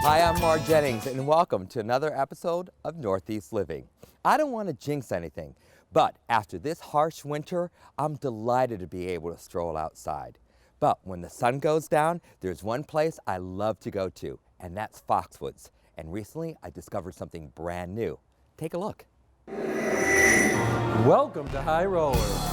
Hi, I'm Mark Jennings, and welcome to another episode of Northeast Living. I don't want to jinx anything, but after this harsh winter, I'm delighted to be able to stroll outside. But when the sun goes down, there's one place I love to go to, and that's Foxwoods. And recently, I discovered something brand new. Take a look. Welcome to High Rollers.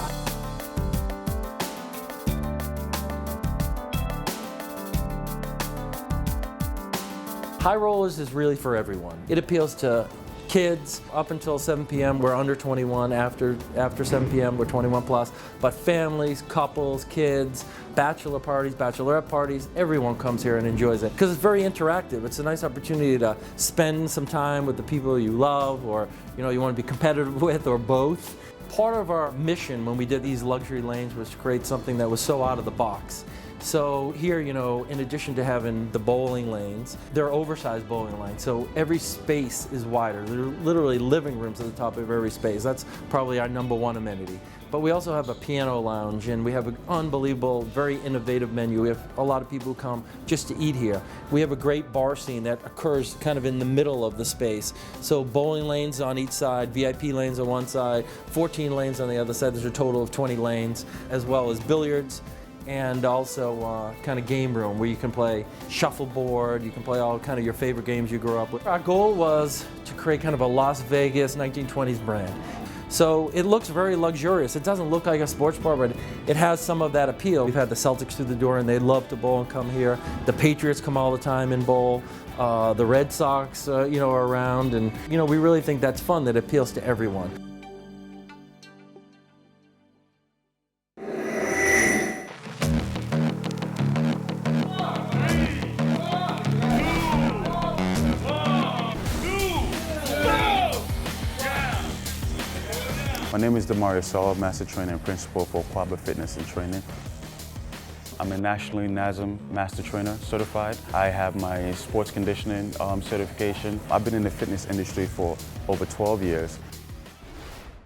High Rollers is really for everyone. It appeals to kids up until 7 p.m. We're under 21. After 7 p.m. we're 21 plus. But families, couples, kids, bachelor parties, bachelorette parties, everyone comes here and enjoys it because it's very interactive. It's a nice opportunity to spend some time with the people you love, or you want to be competitive with, or both. Part of our mission when we did these luxury lanes was to create something that was so out of the box. So here, in addition to having the bowling lanes, there are oversized bowling lanes. So every space is wider. There are literally living rooms at the top of every space. That's probably our #1 amenity. But we also have a piano lounge, and we have an unbelievable, very innovative menu. We have a lot of people who come just to eat here. We have a great bar scene that occurs kind of in the middle of the space. So bowling lanes on each side, VIP lanes on one side, 14 lanes on the other side. There's a total of 20 lanes, as well as billiards, and also kind of game room where you can play shuffleboard, you can play all kind of your favorite games you grew up with. Our goal was to create kind of a Las Vegas 1920s brand. So it looks very luxurious. It doesn't look like a sports bar, but it has some of that appeal. We've had the Celtics through the door, and they love to bowl and come here. The Patriots come all the time and bowl. The Red Sox, are around, and we really think that's fun, that appeals to everyone. My name is Demario Saul, Master Trainer and Principal for Quaba Fitness and Training. I'm a nationally NASM Master Trainer certified. I have my sports conditioning certification. I've been in the fitness industry for over 12 years.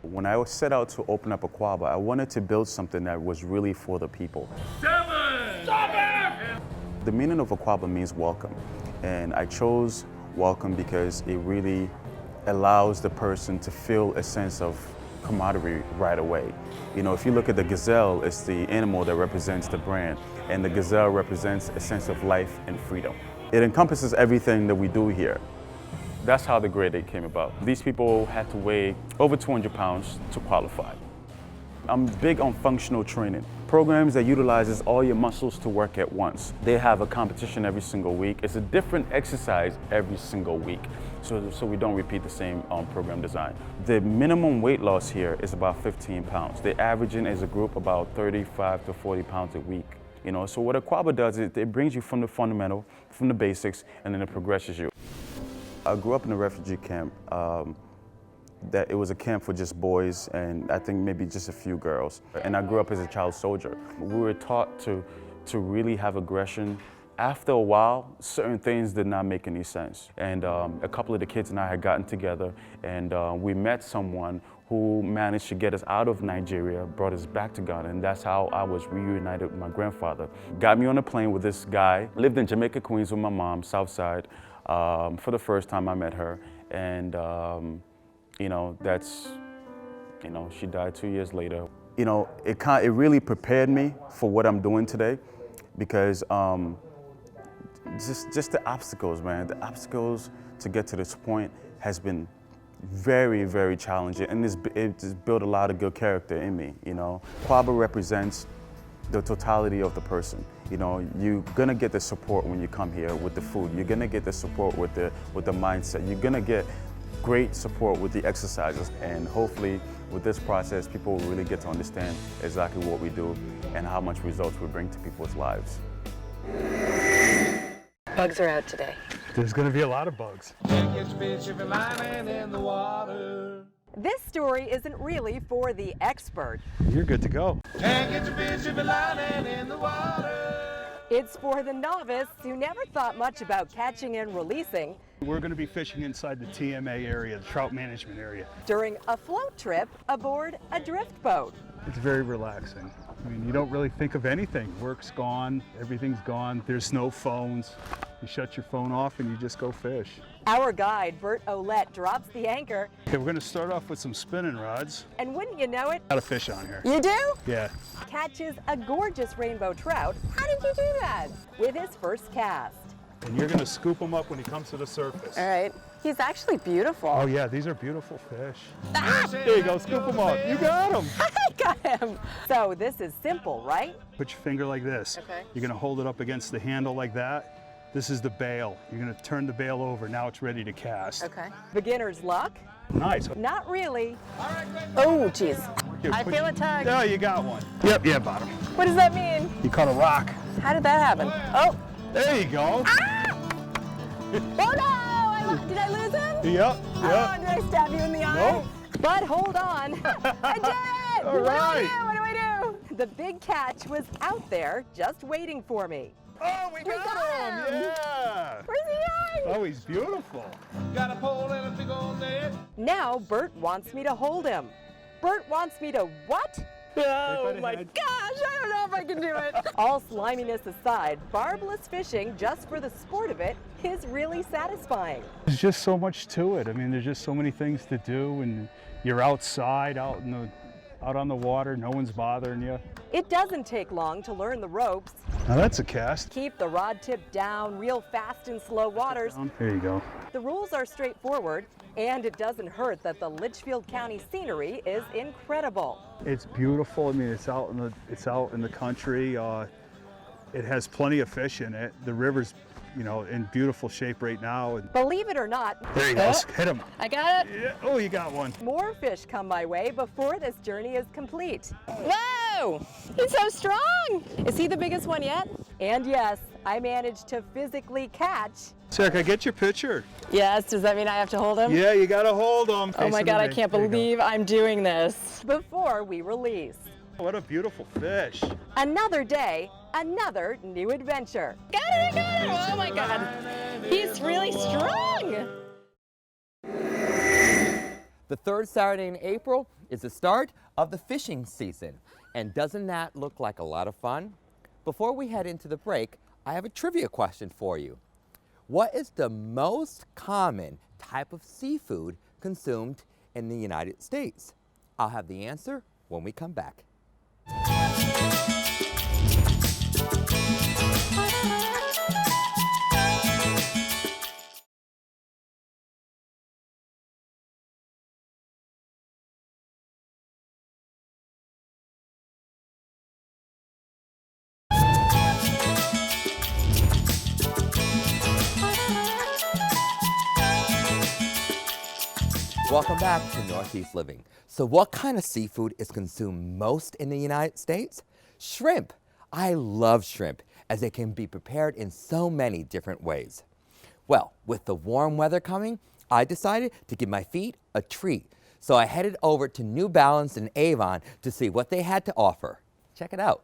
When I set out to open up a Quaba, I wanted to build something that was really for the people. 7! Stop it! The meaning of a Quaba means welcome. And I chose welcome because it really allows the person to feel a sense of camaraderie right away. If you look at the gazelle, it's the animal that represents the brand, and the gazelle represents a sense of life and freedom. It encompasses everything that we do here. That's how the grade 8 came about. These people had to weigh over 200 pounds to qualify. I'm big on functional training, programs that utilizes all your muscles to work at once. They have a competition every single week. It's a different exercise every single week, so we don't repeat the same program design. The minimum weight loss here is about 15 pounds. The averaging as a group about 35 to 40 pounds a week. So what a Quaba does is it brings you from the fundamental, from the basics, and then it progresses you. I grew up in a refugee camp. That it was a camp for just boys, and I think maybe just a few girls. And I grew up as a child soldier. We were taught to really have aggression. After a while, certain things did not make any sense. And a couple of the kids and I had gotten together, and we met someone who managed to get us out of Nigeria, brought us back to Ghana, and that's how I was reunited with my grandfather. Got me on a plane with this guy, lived in Jamaica, Queens with my mom, Southside. For the first time I met her, and she died 2 years later. It really prepared me for what I'm doing today, because just the obstacles, man. The obstacles to get to this point has been very, very challenging, and it's built a lot of good character in me. Quaba represents the totality of the person. You're gonna get the support when you come here with the food. You're gonna get the support with the mindset. You're gonna get great support with the exercises, and hopefully with this process people will really get to understand exactly what we do and how much results we bring to people's lives. Bugs are out today. There's going to be a lot of bugs. This story isn't really for the expert. You're good to go. It's for the novice who never thought much about catching and releasing. We're going to be fishing inside the TMA area, the trout management area. During a float trip aboard a drift boat. It's very relaxing. I mean, you don't really think of anything. Work's gone, everything's gone, there's no phones. You shut your phone off and you just go fish. Our guide, Bert Olette, drops the anchor, Okay, we're gonna start off with some spinning rods. and wouldn't you know it, Got a fish on here. you do? Yeah. Catches a gorgeous rainbow trout. How did you do that? With his first cast. And you're gonna scoop him up when he comes to the surface. All right. He's actually beautiful. Oh yeah, these are beautiful fish. There you go, scoop them up. You got them. I got him. So this is simple, right? Put your finger like this. Okay. You're gonna hold it up against the handle like that. This is the bail. You're gonna turn the bail over. Now it's ready to cast. Okay. Beginner's luck? Nice. Not really. Oh, geez. Here, I feel a tug. Yeah, you got one. Yep, yeah, bottom. What does that mean? You caught a rock. How did that happen? Oh. There you go. Ah! Oh no! Did I lose him? Yep, Oh, yep. did I stab you in the eye? Nope. But hold on. I did it! All right. What do I do? The big catch was out there just waiting for me. Oh, we got him. Yeah. Where's he going? Oh, he's beautiful. Got a pole and a big old net. Now Bert wants me to hold him. Bert wants me to what? Oh my gosh, I don't know if I can do it. All sliminess aside, barbless fishing just for the sport of it is really satisfying. There's just so much to it. I mean, there's just so many things to do, and you're outside, out on the water. No one's bothering you. It doesn't take long to learn the ropes. Now that's a cast. Keep the rod tip down real fast in slow waters. There you go. The rules are straightforward, and it doesn't hurt that the Litchfield County scenery is incredible. It's beautiful. I mean, it's out in the country. It has plenty of fish in it. The river's, in beautiful shape right now. And Believe it or not, there you go. Hit him. I got it. Yeah. Oh, you got one. More fish come my way before this journey is complete. Whoa! He's so strong! Is he the biggest one yet? And yes, I managed to physically catch. Sarah, can I get your picture? Yes, does that mean I have to hold him? Yeah, you gotta hold him. Oh my God, I can't There you go. believe I'm doing this. Before we release. What a beautiful fish. Another day, another new adventure. Got it, I got it! Oh my God, he's really strong! The third Saturday in April is the start of the fishing season. And doesn't that look like a lot of fun? Before we head into the break, I have a trivia question for you. What is the most common type of seafood consumed in the United States? I'll have the answer when we come back. Welcome back to Northeast Living. So what kind of seafood is consumed most in the United States? Shrimp. I love shrimp as they can be prepared in so many different ways. Well, with the warm weather coming, I decided to give my feet a treat. So I headed over to New Balance in Avon to see what they had to offer. Check it out.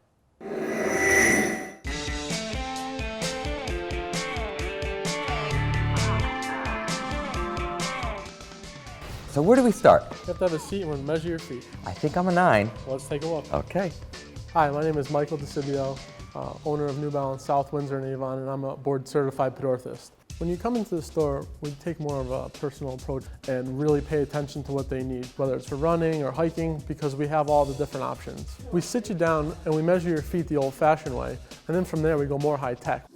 So where do we start? You have to have a seat and measure your feet. I think I'm a 9. Let's take a look. Okay. Hi, my name is Michael DeCibio, owner of New Balance South Windsor and Avon, and I'm a board certified pedorthist. When you come into the store, we take more of a personal approach and really pay attention to what they need, whether it's for running or hiking, because we have all the different options. We sit you down and we measure your feet the old-fashioned way, and then from there we go more high-tech.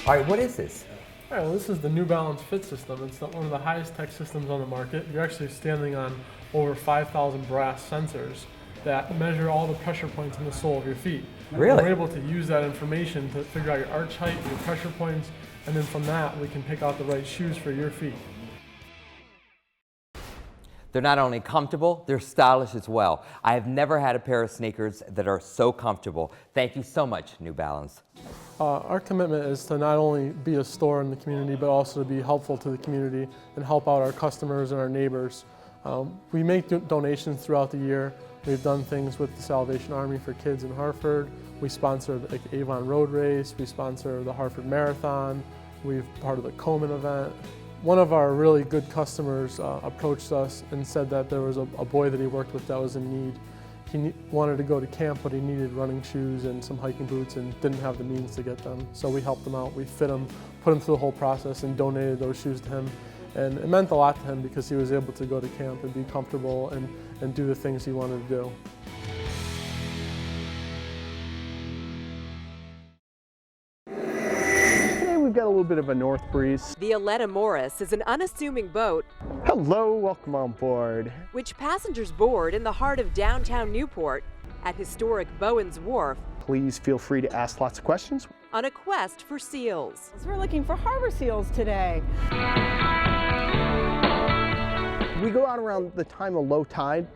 All right, what is this? All right, well, this is the New Balance Fit System. It's one of the highest tech systems on the market. You're actually standing on over 5,000 brass sensors that measure all the pressure points in the sole of your feet. Really? And we're able to use that information to figure out your arch height, your pressure points, and then from that we can pick out the right shoes for your feet. They're not only comfortable, they're stylish as well. I have never had a pair of sneakers that are so comfortable. Thank you so much, New Balance. Our commitment is to not only be a store in the community, but also to be helpful to the community and help out our customers and our neighbors. We make donations throughout the year. We've done things with the Salvation Army for kids in Hartford. We sponsor the Avon Road Race. We sponsor the Hartford Marathon. We're part of the Komen event. One of our really good customers approached us and said that there was a boy that he worked with that was in need. He wanted to go to camp, but he needed running shoes and some hiking boots and didn't have the means to get them. So we helped him out. We fit him, put him through the whole process and donated those shoes to him. And it meant a lot to him because he was able to go to camp and be comfortable and do the things he wanted to do. We've got a little bit of a north breeze. The Aletta Morris is an unassuming boat Hello, welcome on board. which passengers board in the heart of downtown Newport at historic Bowen's Wharf Please feel free to ask lots of questions. on a quest for seals. We're looking for harbor seals today. We go out around the time of low tide.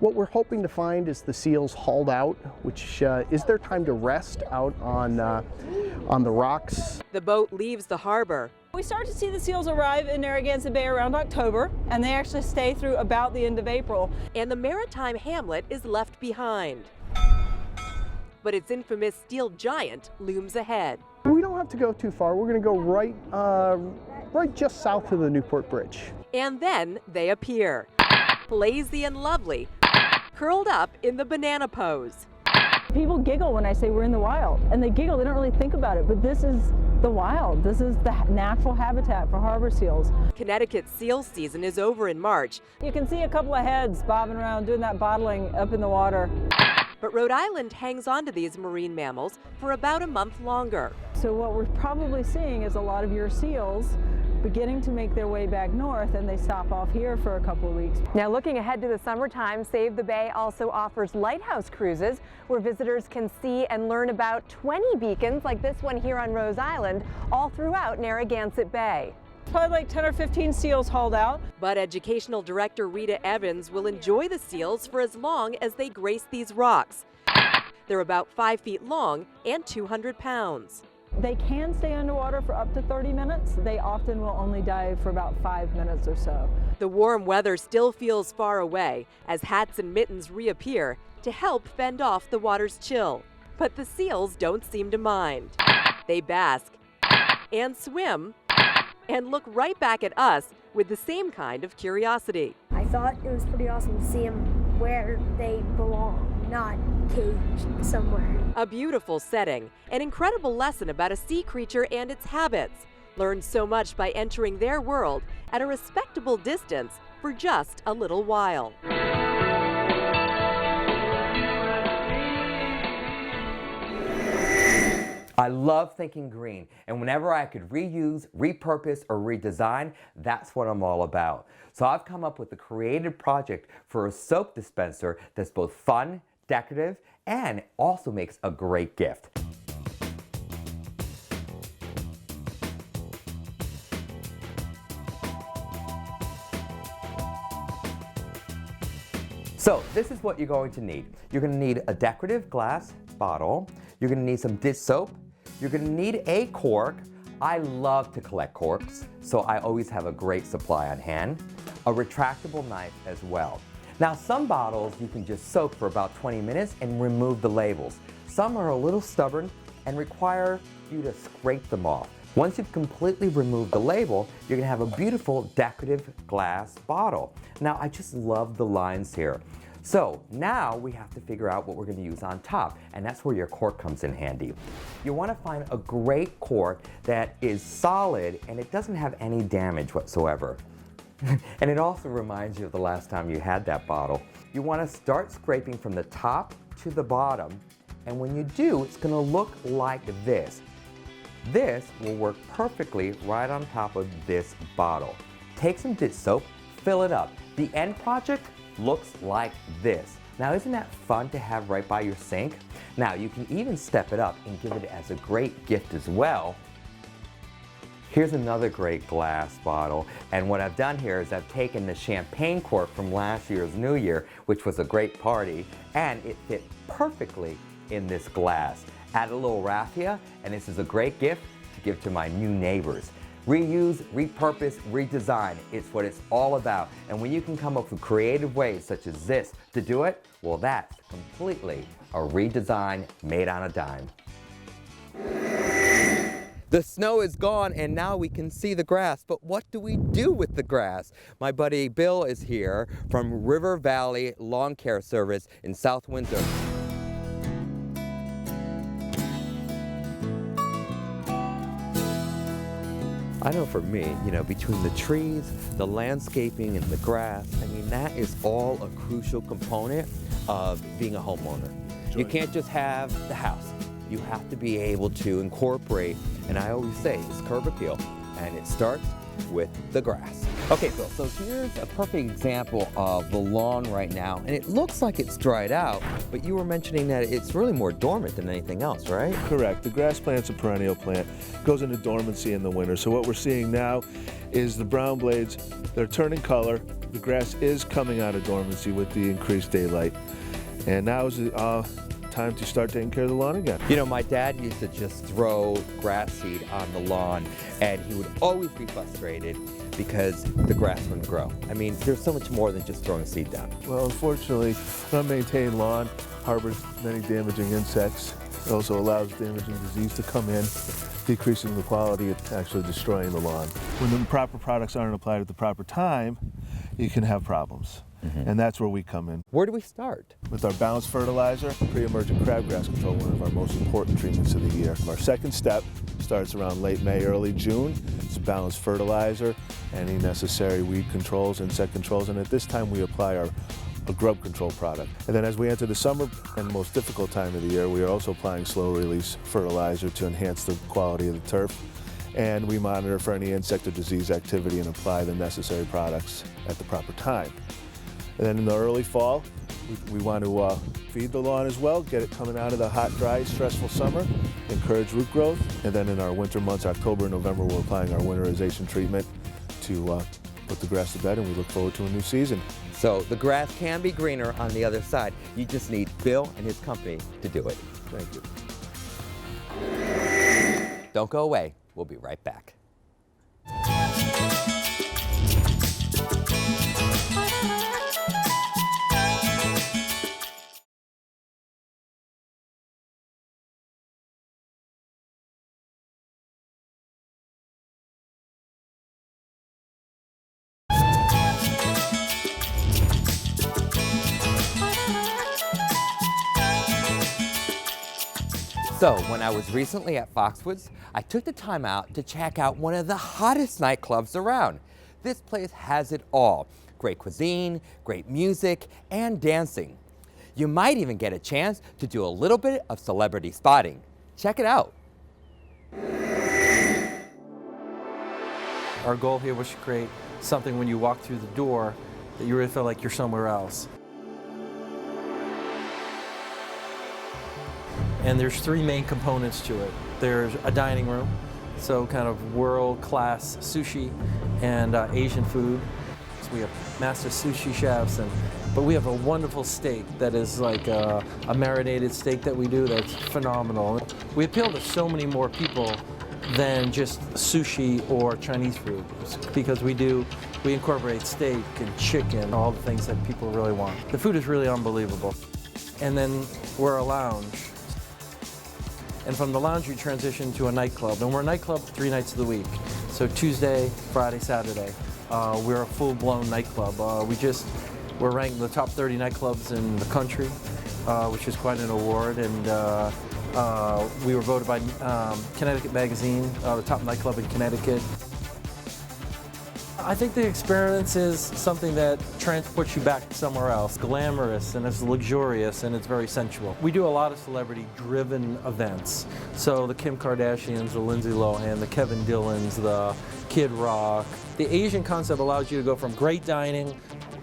What we're hoping to find is the seals hauled out, which is their time to rest out on the rocks. The boat leaves the harbor. We start to see the seals arrive in Narragansett Bay around October, and they actually stay through about the end of April. And the maritime hamlet is left behind. But its infamous steel giant looms ahead. We don't have to go too far. We're going to go right just south of the Newport Bridge. And then they appear, lazy and lovely, curled up in the banana pose. People giggle when I say we're in the wild, and they giggle, they don't really think about it, but this is the wild. This is the natural habitat for harbor seals. Connecticut's seal season is over in March, You can see a couple of heads bobbing around doing that bottling up in the water. but Rhode Island hangs on to these marine mammals for about a month longer. So what we're probably seeing is a lot of your seals beginning to make their way back north, and they stop off here for a couple of weeks. Now, looking ahead to the summertime, Save the Bay also offers lighthouse cruises where visitors can see and learn about 20 beacons like this one here on Rose Island all throughout Narragansett Bay. Probably like 10 or 15 seals hauled out. But Educational Director Rita Evans will enjoy the seals for as long as they grace these rocks. They're about 5 feet long and 200 pounds. They can stay underwater for up to 30 minutes. They often will only dive for about 5 minutes or so. The warm weather still feels far away as hats and mittens reappear to help fend off the water's chill. But the seals don't seem to mind. They bask and swim and look right back at us with the same kind of curiosity. I thought it was pretty awesome to see them where they belong, not caged somewhere. A beautiful setting, an incredible lesson about a sea creature and its habits. Learn so much by entering their world at a respectable distance for just a little while. I love thinking green, and whenever I could reuse, repurpose, or redesign, that's what I'm all about. So I've come up with a creative project for a soap dispenser that's both fun, decorative, and also makes a great gift. So this is what you're going to need. You're going to need a decorative glass bottle. You're going to need some dish soap. You're going to need a cork. I love to collect corks, so I always have a great supply on hand. A retractable knife as well. Now, some bottles you can just soak for about 20 minutes and remove the labels. Some are a little stubborn and require you to scrape them off. Once you've completely removed the label, you're going to have a beautiful decorative glass bottle. Now, I just love the lines here. So now we have to figure out what we're going to use on top, and that's where your cork comes in handy. You want to find a great cork that is solid and it doesn't have any damage whatsoever. And it also reminds you of the last time you had that bottle. You want to start scraping from the top to the bottom, and when you do, it's going to look like this. This will work perfectly right on top of this bottle. Take some dish soap, fill it up. The end project looks like this. Now, isn't that fun to have right by your sink? Now, you can even step it up and give it as a great gift as well. Here's another great glass bottle, and what I've done here is I've taken the champagne cork from last year's New Year, which was a great party, and it fit perfectly in this glass. Add a little raffia, and this is a great gift to give to my new neighbors. Reuse, repurpose, redesign, it's what it's all about. And when you can come up with creative ways such as this to do it, well, that's completely a redesign made on a dime. The snow is gone and now we can see the grass, but what do we do with the grass? My buddy Bill is here from River Valley Lawn Care Service in South Windsor. I know for me, between the trees, the landscaping, and the grass, that is all a crucial component of being a homeowner. You can't just have the house. You have to be able to incorporate, and I always say, it's curb appeal, and it starts with the grass. Okay, Bill, so here's a perfect example of the lawn right now, and it looks like it's dried out, but you were mentioning that it's really more dormant than anything else, right? Correct. The grass plant's a perennial plant, goes into dormancy in the winter. So what we're seeing now is the brown blades, they're turning color. The grass is coming out of dormancy with the increased daylight. And now is the time to start taking care of the lawn again. My dad used to just throw grass seed on the lawn, and he would always be frustrated because the grass wouldn't grow. There's so much more than just throwing seed down. Well, unfortunately, an unmaintained lawn harbors many damaging insects. It also allows damaging disease to come in, decreasing the quality and actually destroying the lawn. When the proper products aren't applied at the proper time, you can have problems. And that's where we come in. Where do we start? With our balanced fertilizer, pre-emergent crabgrass control, one of our most important treatments of the year. Our second step starts around late May, early June. It's a balanced fertilizer, any necessary weed controls, insect controls, and at this time we apply a grub control product. And then as we enter the summer and the most difficult time of the year, we are also applying slow release fertilizer to enhance the quality of the turf. And we monitor for any insect or disease activity and apply the necessary products at the proper time. And then in the early fall, we want to feed the lawn as well, get it coming out of the hot, dry, stressful summer, encourage root growth. And then in our winter months, October and November, we're applying our winterization treatment to put the grass to bed, and we look forward to a new season. So the grass can be greener on the other side. You just need Bill and his company to do it. Thank you. Don't go away. We'll be right back. So, when I was recently at Foxwoods, I took the time out to check out one of the hottest nightclubs around. This place has it all. Great cuisine, great music, and dancing. You might even get a chance to do a little bit of celebrity spotting. Check it out. Our goal here was to create something when you walk through the door that you really feel like you're somewhere else. And there's three main components to it. There's a dining room, so kind of world-class sushi and Asian food. So we have master sushi chefs, but we have a wonderful steak that is like a marinated steak that we do that's phenomenal. We appeal to so many more people than just sushi or Chinese food, because we incorporate steak and chicken, all the things that people really want. The food is really unbelievable. And then we're a lounge. And from the lounge, we transition to a nightclub. And we're a nightclub 3 nights of the week. So Tuesday, Friday, Saturday, we're a full-blown nightclub. We're ranked in the top 30 nightclubs in the country, which is quite an award. And we were voted by Connecticut Magazine, the top nightclub in Connecticut. I think the experience is something that transports you back somewhere else. Glamorous, and it's luxurious, and it's very sensual. We do a lot of celebrity-driven events. So the Kim Kardashians, the Lindsay Lohan, the Kevin Dillons, the Kid Rock. The Asian concept allows you to go from great dining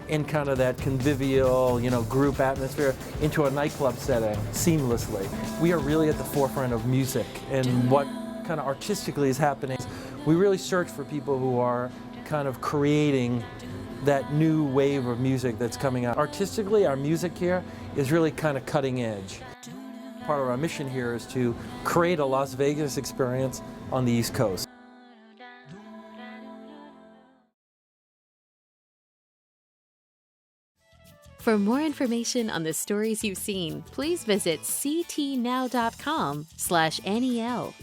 in kind of that convivial, group atmosphere into a nightclub setting seamlessly. We are really at the forefront of music and what kind of artistically is happening. We really search for people who are kind of creating that new wave of music that's coming out. Artistically, our music here is really kind of cutting edge. Part of our mission here is to create a Las Vegas experience on the East Coast. For more information on the stories you've seen, please visit ctnow.com/NEL.